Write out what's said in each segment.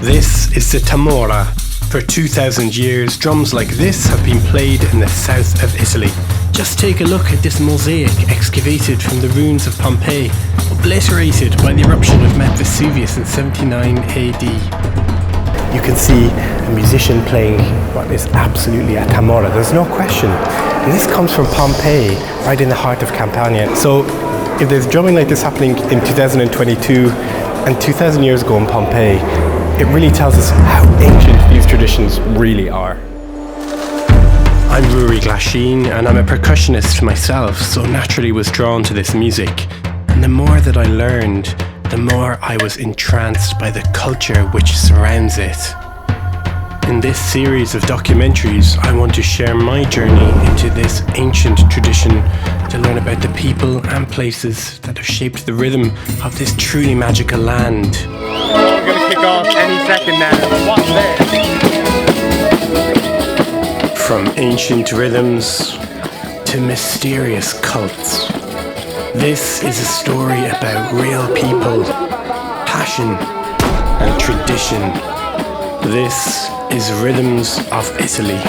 This is the tamora. For 2,000 years, drums like this have been played in the south of Italy. Just take a look at this mosaic excavated from the ruins of Pompeii, obliterated by the eruption of Mount Vesuvius in 79 AD. You can see a musician playing what is absolutely a tamora, there's no question. And this comes from Pompeii, right in the heart of Campania. So if there's drumming like this happening in 2022 and 2,000 years ago in Pompeii, it really tells us how ancient these traditions really are. I'm Ruairi Glasheen and I'm a percussionist myself, so naturally was drawn to this music. And the more that I learned, the more I was entranced by the culture which surrounds it. In this series of documentaries, I want to share my journey into this ancient tradition to learn about the people and places that have shaped the rhythm of this truly magical land. We're going to kick off any second now. Watch this. From ancient rhythms to mysterious cults. This is a story about real people, passion and tradition. This is Rhythms of Italy.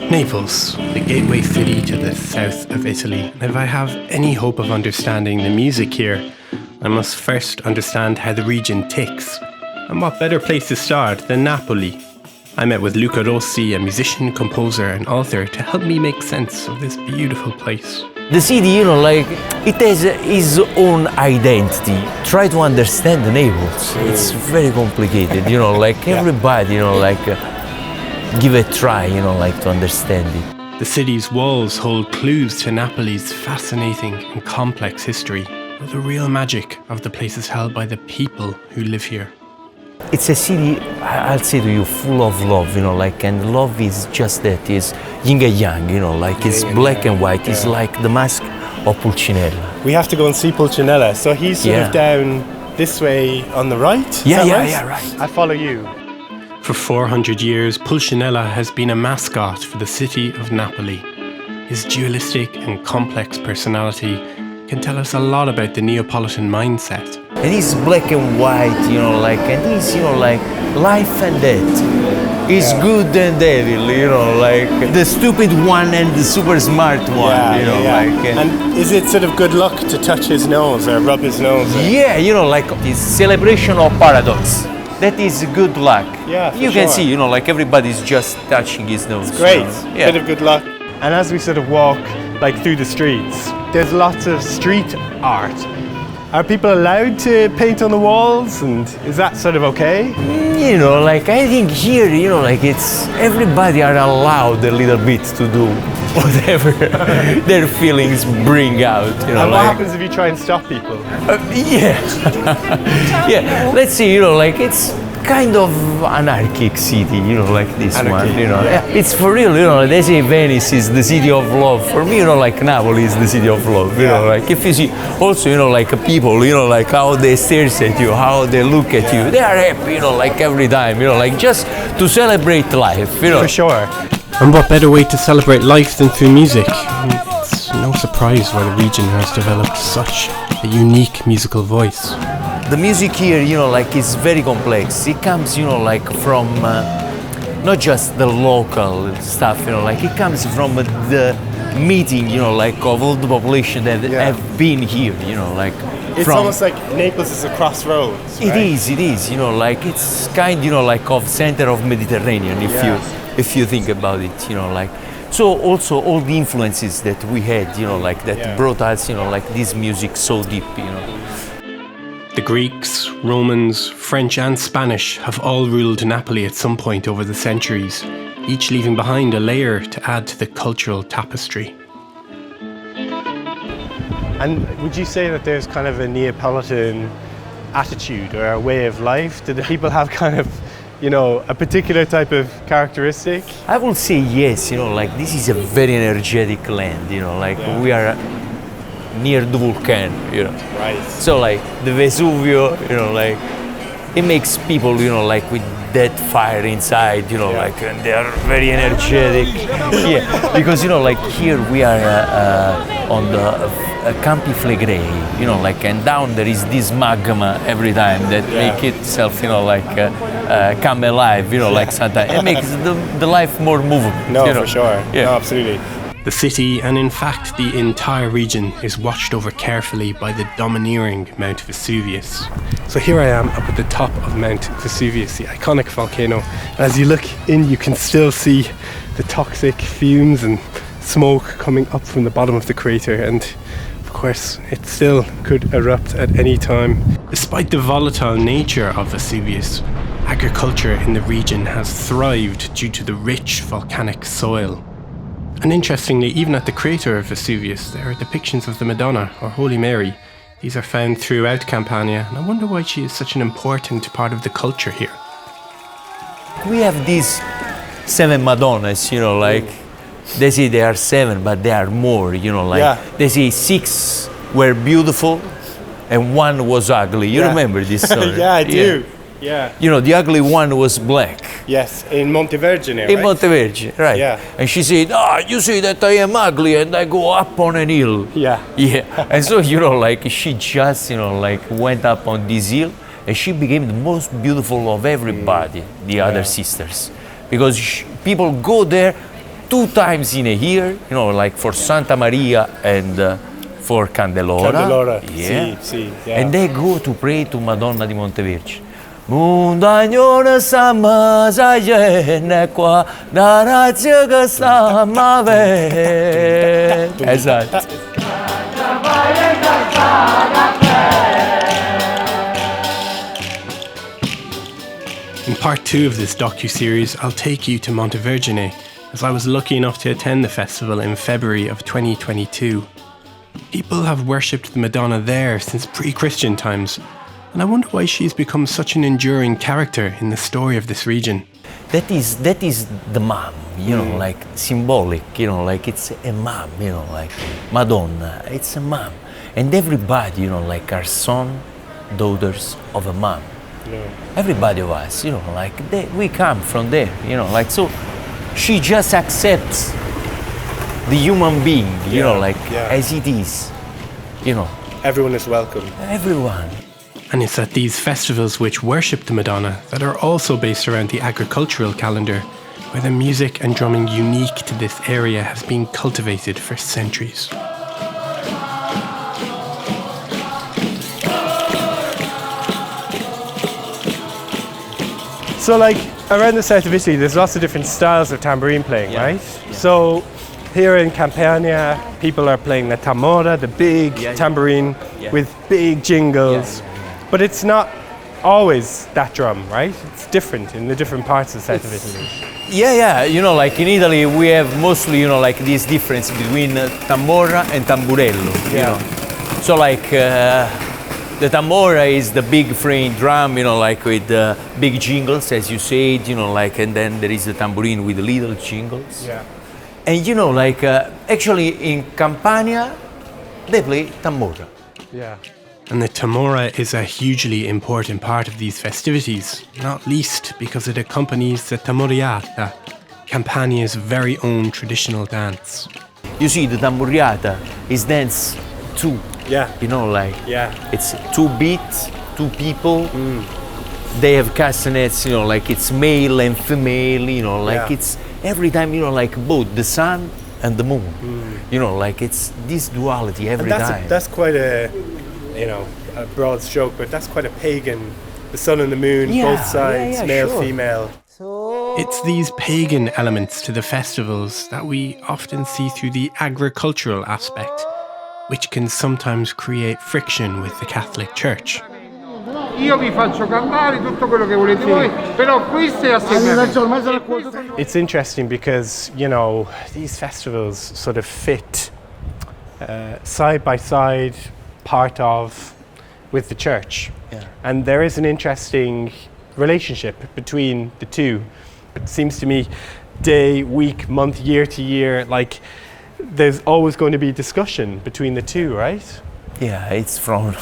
Naples, the gateway city to the south of Italy. And if I have any hope of understanding the music here, I must first understand how the region ticks. And what better place to start than Napoli? I met with Luca Rossi, a musician, composer and author, to help me make sense of this beautiful place. The city, it has its own identity. Try to understand Naples. It's very complicated, everybody, give a try, to understand it. The city's walls hold clues to Napoli's fascinating and complex history, but the real magic of the place is held by the people who live here. It's a city, I'll say to you, full of love, and love is just that, is yin and yang, it's black and white, it's like the mask of Pulcinella. We have to go and see Pulcinella, so he's sort of down this way on the right? Right. I follow you. For 400 years, Pulcinella has been a mascot for the city of Napoli. His dualistic and complex personality can tell us a lot about the Neapolitan mindset. And it's black and white, and it's, life and death. It's good and evil, the stupid one and the super smart one, And is it sort of good luck to touch his nose or rub his nose? This celebration of paradox. That is good luck. Yeah, you can see, everybody's just touching his nose. It's great, bit of good luck. And as we sort of walk through the streets, there's lots of street art. Are people allowed to paint on the walls, and is that sort of okay? I think here, it's everybody are allowed a little bit to do whatever their feelings bring out. And what happens if you try and stop people? Let's see, it's kind of anarchic city, like this Anarchy. one, It's for real, they say Venice is the city of love. For me, Napoli is the city of love, if you see also, people, how they stare at you, how they look at you, they are happy, every time, just to celebrate life, For sure. And what better way to celebrate life than through music? It's no surprise why the region has developed such a unique musical voice. The music here, is very complex. It comes, from not just the local stuff, it comes from the meeting, of all the population that have been here, It's almost like Naples is a crossroads, right? It is, it's kind, of center of Mediterranean, if you think about it, So also all the influences that we had, that brought us, this music so deep, The Greeks, Romans, French and Spanish have all ruled Napoli at some point over the centuries, each leaving behind a layer to add to the cultural tapestry. And would you say that there's kind of a Neapolitan attitude or a way of life? Do the people have kind of, a particular type of characteristic? I will say yes, this is a very energetic land, we are near the volcano, Right. So the Vesuvius, it makes people, with that fire inside, you know, like, and they are very energetic. Yeah, because, you know, like here we are on the Campi Flegrei, you know, like, and down there is this magma every time that make itself, you know, like come alive, you know, like sometimes it makes the life more movable. No, you know? for sure. Yeah. No, absolutely. The city, and in fact the entire region, is watched over carefully by the domineering Mount Vesuvius. So here I am up at the top of Mount Vesuvius, the iconic volcano. And as you look in, you can still see the toxic fumes and smoke coming up from the bottom of the crater, and of course it still could erupt at any time. Despite the volatile nature of Vesuvius, agriculture in the region has thrived due to the rich volcanic soil. And interestingly, even at the crater of Vesuvius, there are depictions of the Madonna, or Holy Mary. These are found throughout Campania, and I wonder why she is such an important part of the culture here. We have these 7 Madonnas, you know, like, they say they are 7, but they are more, you know, like, they say 6 were beautiful and 1 was ugly. You remember this story? Yeah, I do. Yeah. You know, the ugly one was black. Yes, in Montevergine, right? In Montevergine, right. Yeah. And she said, you say that I am ugly and I go up on an hill. Yeah. Yeah. And so, you know, like, she just, you know, like, went up on this hill and she became the most beautiful of everybody, the other sisters. Because people go there 2 times in a year, you know, like for Santa Maria and for Candelora. Candelora, yeah. sì, yeah. And they go to pray to Madonna di Montevergine. Mundagnone sama sajene qua da razia che sta mave. Esatto. In part 2 of this docu-series, I'll take you to Montevergine, as I was lucky enough to attend the festival in February of 2022. People have worshipped the Madonna there since pre-Christian times, and I wonder why she's become such an enduring character in the story of this region. That is the mom, you know, like symbolic, you know, like it's a mom, you know, like Madonna, it's a mom. And everybody, you know, like are son, daughters of a mom. Yeah. Everybody of us, you know, like we come from there, you know, like so she just accepts the human being, you know, like as it is, you know. Everyone is welcome. Everyone. And it's at these festivals which worship the Madonna that are also based around the agricultural calendar, where the music and drumming unique to this area has been cultivated for centuries. So like around the south of Italy, there's lots of different styles of tambourine playing, right? Yeah. So here in Campania, people are playing the tamora, the big tambourine with big jingles. But it's not always that drum, right? It's different in the different parts of the south of Italy. Yeah, you know, like in Italy we have mostly, you know, like this difference between tammorrra and tamburello, you know. So like the tamora is the big frame drum, you know, like with big jingles, as you said, you know, like, and then there is the tambourine with little jingles. Yeah. And you know, like actually in Campania, they play tamora. Yeah. And the tamora is a hugely important part of these festivities, not least because it accompanies the tammorriata, Campania's very own traditional dance. You see, the tamburriata is dance 2. Yeah. You know, like, it's 2 beats, 2 people. They have castanets, you know, like it's male and female, you know, like it's every time, you know, like both the sun and the moon. You know, like it's this duality every time. That's quite a, you know, a broad stroke, but that's quite a pagan, the sun and the moon, both sides, male, female. It's these pagan elements to the festivals that we often see through the agricultural aspect, which can sometimes create friction with the Catholic Church. Io vi faccio cantare tutto quello che volete voi, però questo è assieme. It's interesting because, you know, these festivals sort of fit side by side, part of, with the church. Yeah. And there is an interesting relationship between the two. It seems to me day, week, month, year to year, like there's always going to be discussion between the two, right? Yeah, it's from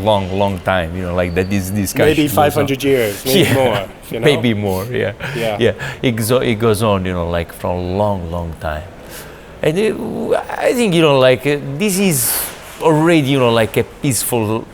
long time, you know, like that is discussion. Maybe 500 years, maybe more. You know? Maybe more, yeah. It goes on, you know, like from long time. And I think, you know, like this is already, you know, like a peaceful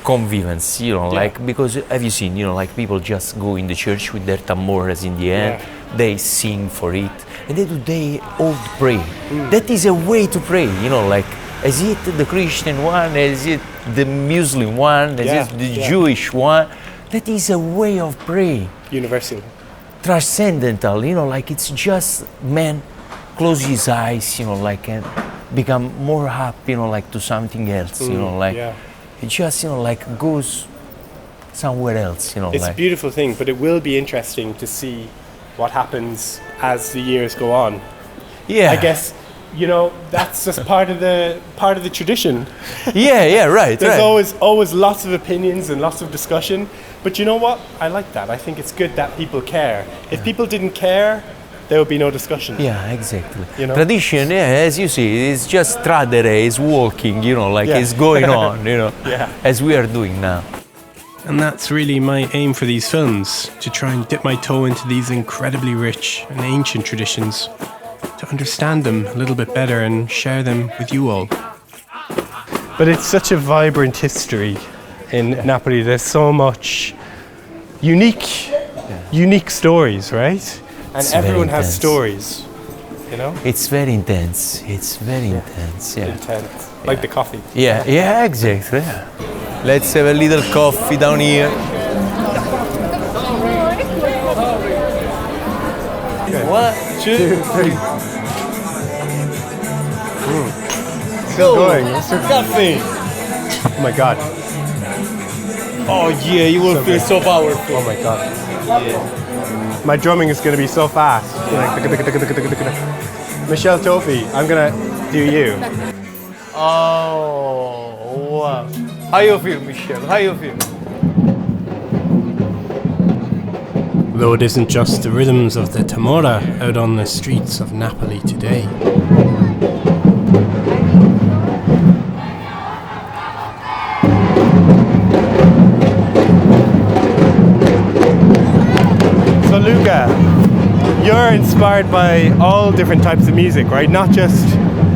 convivence, you know, like, because have you seen, you know, like people just go in the church with their tamorras in the hand, they sing for it, and they all pray. That is a way to pray, you know, like, is it the Christian one, is it the Muslim one, is it the Jewish one? That is a way of praying. Universal. Transcendental, you know, like it's just, man, close his eyes, you know, like, and become more happy, you know, like to something else, you know, like, it just, you know, like goes somewhere else, you know. It's like. a beautiful thing, but it will be interesting to see what happens as the years go on. Yeah. I guess, you know, that's just part of the tradition. Right. There's always lots of opinions and lots of discussion, but you know what? I like that. I think it's good that people care. If people didn't care, there would be no discussion. Yeah, exactly. You know? Tradition, as you see, is just tradere, is walking, you know, like it's going on, you know, as we are doing now. And that's really my aim for these films, to try and dip my toe into these incredibly rich and ancient traditions, to understand them a little bit better and share them with you all. But it's such a vibrant history in Napoli. There's so much unique stories, right? And It's everyone very has intense. stories, you know? It's very intense. It's very intense. Yeah. Intense. Like the coffee. Yeah, exactly. Yeah. Let's have a little coffee down here. One, two, three. Still going. Coffee. Oh my God. Oh yeah, you will feel so powerful. Oh my God. My drumming is going to be so fast. Michelle Tofi, I'm going to do you. Oh, wow. How you feel, Michelle? How you feel? Though it isn't just the rhythms of the tamora out on the streets of Napoli today. So Luca, you're inspired by all different types of music, right? Not just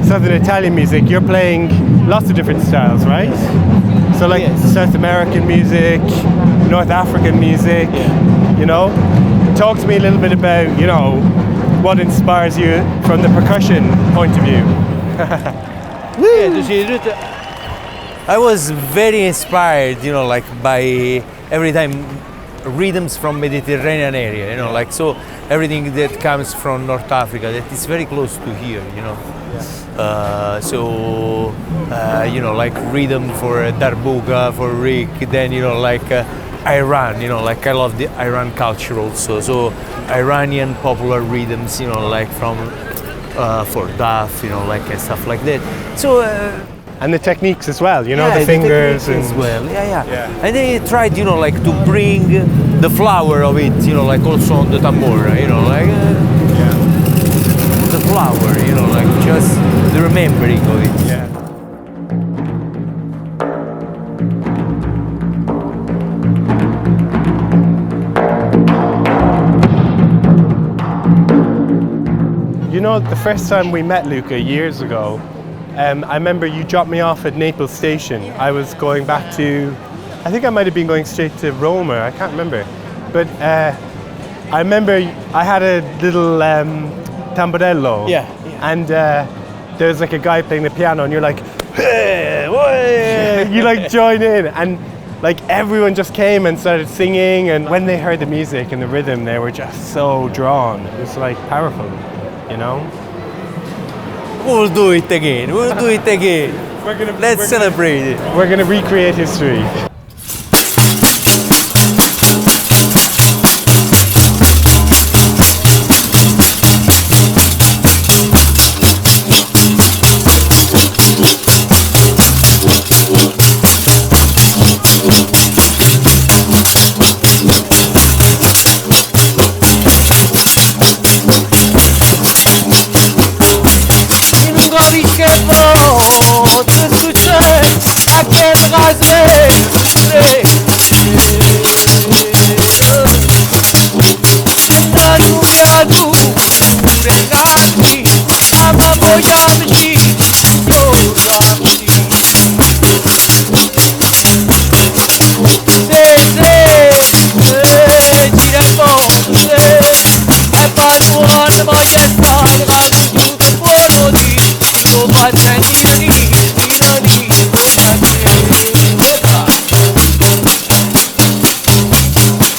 Southern Italian music, you're playing lots of different styles, right? So like South American music, North African music, you know? Talk to me a little bit about, you know, what inspires you from the percussion point of view. I was very inspired, you know, like by every time rhythms from Mediterranean area, you know, like so everything that comes from North Africa that is very close to here, you know. You know, like rhythm for darbuka, for Rick, then, you know, like Iran, you know, like I love the Iran culture also. So Iranian popular rhythms, you know, like from for daf, you know, like and stuff like that. So and the techniques as well, you know, the fingers and as well. Yeah. And they tried, you know, like to bring the flower of it, you know, like also on the tamora, you know, like the flower, you know, like just the remembering of it. Yeah. You know, the first time we met, Luca, years ago, I remember you dropped me off at Naples station. I was going back to, I think I might have been going straight to Rome, I can't remember. But I remember I had a little tamburello. And there's like a guy playing the piano and you're like, hey, you like join in. And like everyone just came and started singing. And when they heard the music and the rhythm, they were just so drawn. It was like powerful, you know? We'll do it again. Let's celebrate it. We're gonna recreate history. tu, pure nati, ama vogliamoci, iosamoci. Gira il mondo, e panuone voglio stare, ma tu buono di, lo faccio in tirani,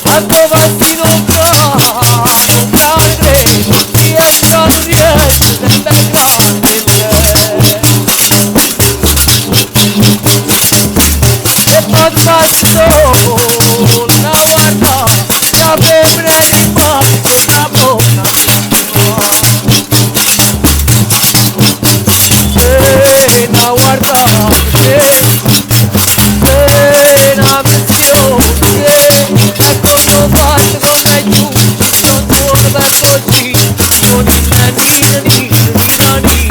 a trovarsi non grande, ti è stato riesco del grande, e passato, una guarda, la febbre di mare, una bocca, una guarda, una missione, ecco io faccio con lei giù, non torna così, con il nani,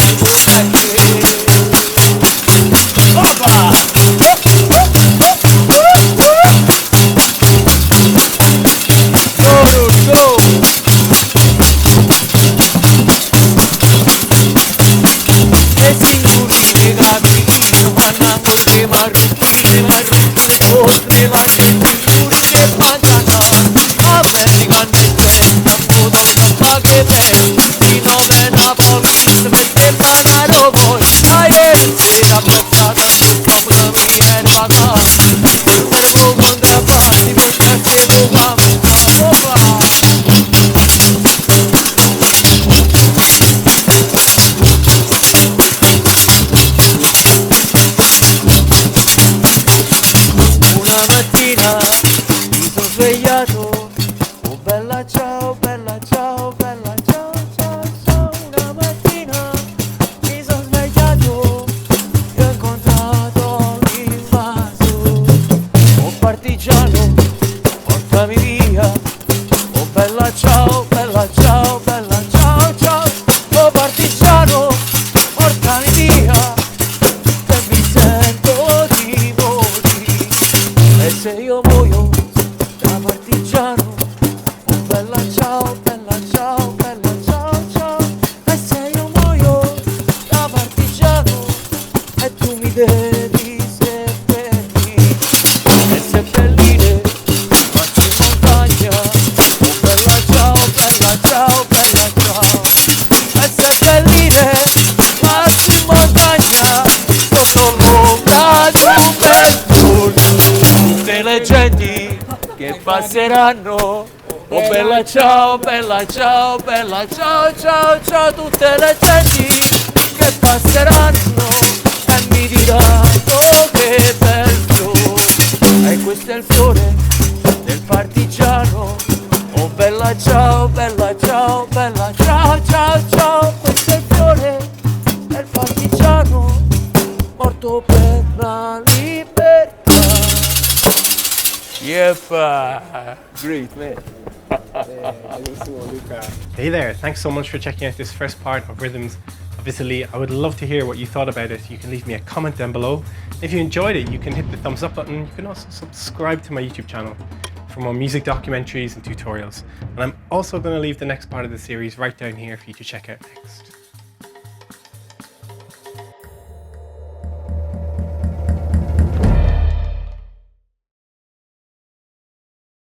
passeranno, oh bella ciao, bella ciao, bella ciao, ciao, ciao, tutte le genti che passeranno e mi diranno che bel fiore, e questo è il fiore del partigiano, oh bella ciao, bella ciao, bella ciao, ciao, ciao, questo è il fiore del partigiano, morto per la libertà. Yep, great man. Hey there, thanks so much for checking out this first part of Rhythms of Italy. I would love to hear what you thought about it. You can leave me a comment down below. If you enjoyed it, you can hit the thumbs up button. You can also subscribe to my YouTube channel for more music documentaries and tutorials. And I'm also going to leave the next part of the series right down here for you to check out next.